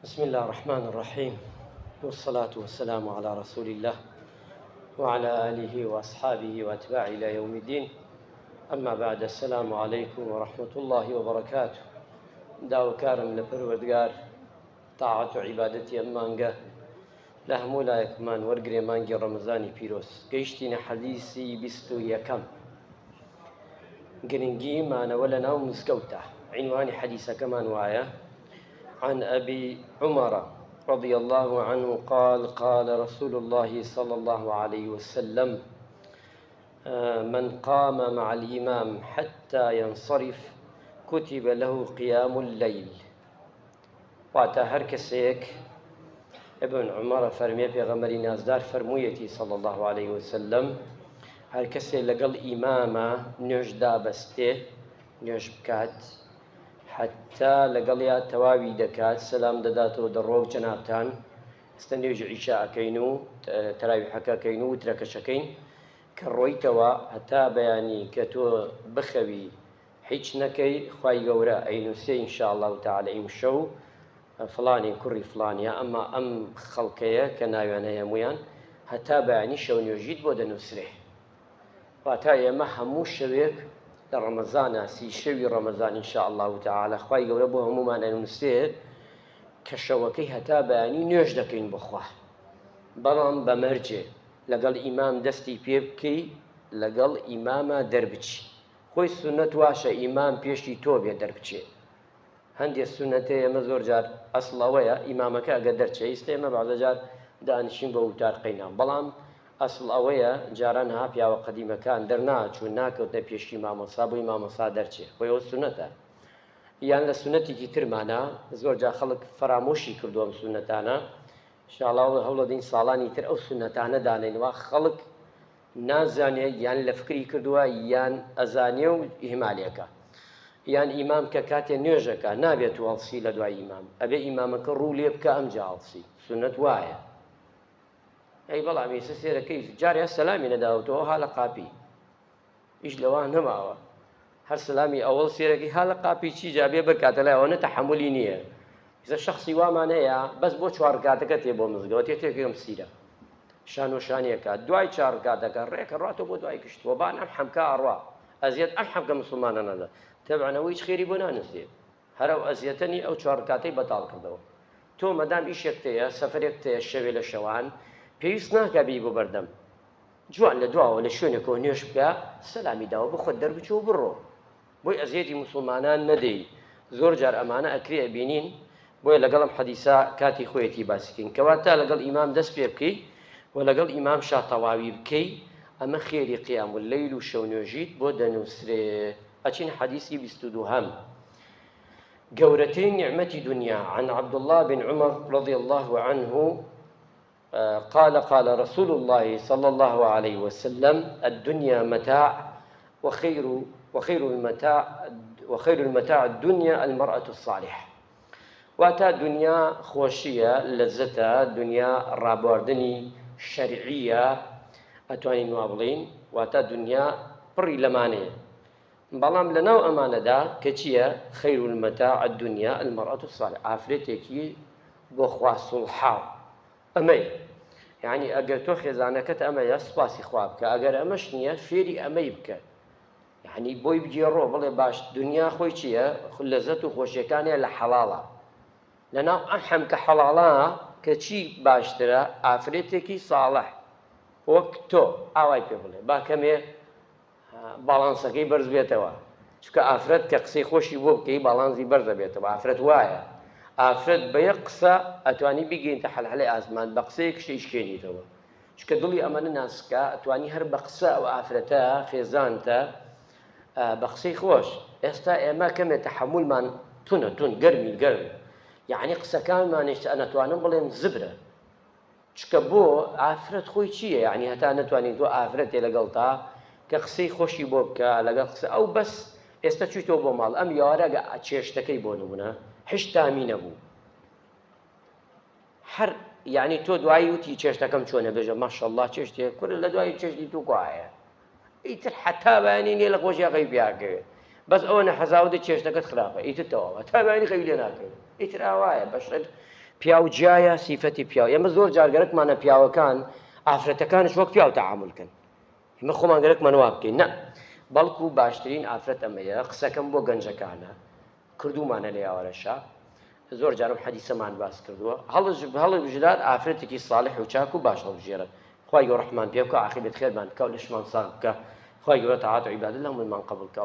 بسم الله الرحمن الرحيم، والصلاة والسلام على رسول الله وعلى آله وأصحابه وأتباعه إلى يوم الدين. أما بعد، السلام عليكم ورحمة الله وبركاته. داوكارم لپروردگار طاعت و عبادتی ئەمانگە لە هەموو لایەکمان وەرگێ مانگی ڕەمەزانی پیرۆز. گەیشتینە حەدیسی 21 گرنگی مانەوە لە ناو مزگەوتە. عنوانی حەدیسەکەمان وایە: عن أبي عمر رضي الله عنه قال: قال رسول الله صلى الله عليه وسلم: من قام مع الإمام حتى ينصرف كتب له قيام الليل. واتا هر کەسێک ابن عمر فەرمێ پێغەمبەری نازدار فەرموویەتی صلى الله عليه وسلم: هەر کەسێک لەگەڵ ئیمامە نوێژ دابەستێ، نوێژ بکات، حتا لەگەڵیا تەواوی دەکات، سەلام دەداتەوە دەڕۆ و جەنابتان ئێستا نوێژی عیشاءەکەین و تەراویحەکەکەین و وترەکەشەکەین کە ڕۆیتەوە هەتا بەیانی کە تۆ بخەوی هیچ نەکەی، خوای گەورە ئەینووسێ ئینشاء الله تعالی ئیم شەو فڵانی کوڕی فڵانیە، ئەمما ئەم خەڵکەیە کە ناویانە هەمویان هەتا بەیانی شەو نوێژیت بۆ دەنووسرێ. واتا ئێمە هەموو شەوێک لە ڕەمەزانە، سی شەوی ڕەمەزان ئینشاء الله تعالی خوای گەورە بۆ هەمومان ئەنووسێ کە شەوەکەی هەتا بەیانی نوێژ دەکەین بخوا، بەڵام بەمەرجێ لەگەڵ ئیمام دەستی پێ بکەی، لەگەڵ ئیمامە دەربچی. خۆی سونەت واشە ئیمام پێشی تۆ بێ دەربچێ. هەندێک سونەتەیە ئێمە زۆر جار ئەسڵ ئەوەیە ئیمامەکە ئەگە دەرچێ ئێستا ئێمە بەعزە جار دانیشین بە وتار قەینان، بەڵام ئەسڵ ئەوەیە جاران ها پیاوە قەدیمەکان دەرناچوو ناکەوتە پێشی مامۆستا بۆی مامۆستا دەرچێ، خۆی ئەوە سونەتە. یان لە سونەتێکی ترمانە زۆر جار خەڵک فەرامۆشی کردووە ئەم سونەتانە، ئینشاءڵڵا هەوڵەدەین ساڵانی تر ئەو سونەتانە دانێنەوە، خەڵک نازانێ یان لە فکری کردووە یان ئەزانێ و ئیهمالێکە. یان ئیمام کە کاتێ نوێژەکە نابێت و هەڵسی لە دوای ئیمام، ئەبێ ئیمامەکە ڕوو لێ بکە ئەمجا هەڵسی. سونەت وایە. ئەی بەڵام ئێستا سێرەکەی جارێ سەلامی نەداوتەوە ها لە قاپی، ئیش لەوان نەماوە، هەر سەلامی ئەوەڵ سێرەکەی ها لە قاپی چی جابێ بکاتە لای ئەوە تەحەمولی نییە. ئێستا شەخسی وامان هەیە بەس بۆ 4 ڕکاتەکە تێ بۆ مزگەوت تێکێکم سیرە شان و شانیەکە، دوای 4 ڕکاتەکە ڕێکە ڕاتەوە بۆ دوای کشتووە بان ئەم حەمکە ئەڕوا ئەزیەت ئەم حەمکە مسلمانە نەدا تەبعەن ئەوە هیچ خێری بۆ نانووسێت، هەر ئەو ئەزیەتەنی ئەو 4 ڕکاتەی بەتاڵ کردەوە. تۆ مەدام ئیشێک تەیە سەفەرێک تەیە شەوێ لە شەوان پێویست ناکە بی بۆ بەردەم، جوان لە دواوە لە شوێنێکەوە نوێژ بکە، سەلامی داوە بخۆت دەربچۆ و بڕۆ، بۆی ئەزیەتی مسلمانان نەدەی. زۆر جار ئەمانە ئەکرێ بینین، بۆیە لەگەڵم حەدیسا کاتی خۆیەتی باسیکەین کەواتە لەگەڵ ئیمام دەست پێ بکەی و لەگەڵ ئیمام شاتەواوی بکەی، ئەمە خێری قیام اللەیل و شەو نوێژیت بۆ دەنووسرێ. ئەچین حەدیسی 22 گەورەترین نیعمەتی دنیا. عن عبد الله بن عمر رضي الله عنه قال: قال رسول الله صلى الله عليه وسلم: الدنيا متاع وخير المتاع الدنيا المرأة الصالحة. واتا دنیا خۆشیە، لەزەتە، دنیا ڕابواردنی شەرعیە ئەتوانین وا بڵین، واتا دنیا پڕی لەمانەیە، بەڵام لەناو ئەمانەدا کە چییە؟ خەیر المەتاع الدنیا المرأة الصالحة، ئافرەتێکی بۆ خوا سوڵحاو ئەمەیە. یعنی ئەگەر تۆ خێزانەکەت ئەمەیە سوپاسی خوا بکە، ئەگەر ئەمەش نییە فێری ئەمەی بکە، یعنی بۆی بگێڕۆ بڵێ باش دنیا خۆی چییە؟ لەزەت و خۆشیەکانیە لە حەڵاڵە، لەناو ئەم حەمکە حەڵاڵە کە چی باشترە؟ ئافرەتێکی ساڵح وەک تۆ ئاوای پێ بڵێ با کەمێ باڵانسەکەی بەرز بێتەوە، چکە ئافرەت کە قسەی خۆشی بۆ بکەی باڵانزی بەرز دەبێتەوە. ئافرەت وایە، ئافرەت بە یەک قسە ئەتوانی بگەینتە حەلحەلەی ئاسمان، بە قسەیەک شتەی شکێنیتەوە، چکە دڵی ئەمەنە ناسکە، ئەتوانی هەر بە قسە ئەو ئافرەتە خێزانتە بە قسەی خۆش. ئێستا ئێمە کەمێ تەحەموولمان تونە تون گەرمی گەرم، یعنی قسەکانمانیش ئەنەتوانم بڵێن زبرە، چکە بۆ ئافرەت خۆی چییە؟ یعنی هەتا نەتوانین تۆ ئافرەتێ لەگەڵ تا کە قسەی خۆشی بۆ بکە لەگەڵ قسە ئەو بەس. ئێستا چوویتەوە بۆ ماڵ ئەم یاوارەگە چێشتەکەی بۆ نمونە هشتامی نەبوو، هەر یعنی تۆ دوایی وتی چێشتەکەم چۆنە، بێژە ماشەڵڵا چێشتێک کورە لە دوای چێشتی تو کوایە، ئیتر حتا بەیانی نییە لە خۆشیەکەی پیاکەوێت، بەس ئەوە نەحەزاوتە چێشتەکەت خراپە، ئیتر تەواوە تا بەیانی خەوی لێ ناکەوێت، ئیتر ئاوایە بەشەر پیا و جایە سیفەتی پیاوە. ئێمە زۆر جارگەرەکمانە پیاوەکان ئافرەتەکانش وەک پیا و تەعامل کەن. ئێمە خۆمان گەرەکمان وا بکەین. نە، بەڵکو باشترین ئافرەت ئەمەیە. قسەکەم بۆ گەنجەکانە کردومانە لە یاوەرەشە، زۆر جارم حەدیسەمان باس کردووە. هەڵبژێرات ئافرەتێکی ساڵح و چاک و باش هەڵبژێرن. خوای گەورە ڕەحمان پێ بکە، عاقبەت خێرمان بکە و لەشمان ساغ بکە. خوای گەورە تەعات و عیبادەت لە هەموومان قبوڵ بکە.